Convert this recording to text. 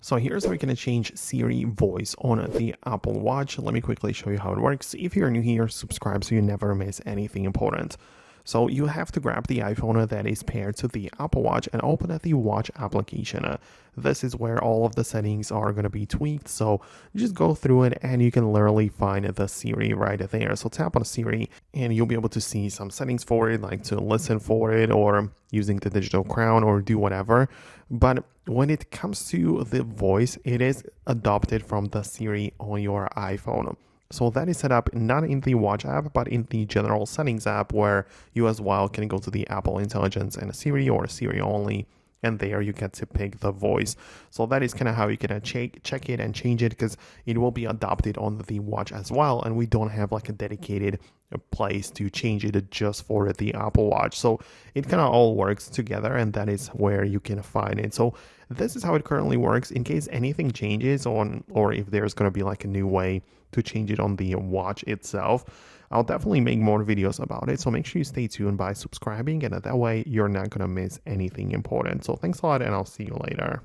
So here's how you can change Siri voice on the Apple Watch. Let me quickly show you how it works. If you're new here, subscribe so you never miss anything important. So you have to grab the iPhone that is paired to the Apple Watch and open up the Watch application. This is where all of the settings are going to be tweaked. So just go through it and you can literally find the Siri right there. So tap on Siri and you'll be able to see some settings for it, like to listen for it or using the digital crown or do whatever. But when it comes to the voice, it is adopted from the Siri on your iPhone. So that is set up not in the Watch app, but in the general settings app where you as well can go to the Apple Intelligence and Siri or Siri only. And there you get to pick the voice. So that is kind of how you can check it and change it, because it will be adopted on the Watch as well. And we don't have like a dedicated place to change it just for the Apple Watch. So it kind of all works together, and that is where you can find it. So this is how it currently works. In case anything changes on, or if there's going to be like a new way to change it on the Watch itself, I'll definitely make more videos about it. So make sure you stay tuned by subscribing, and that way you're not going to miss anything important. So thanks a lot, and I'll see you later.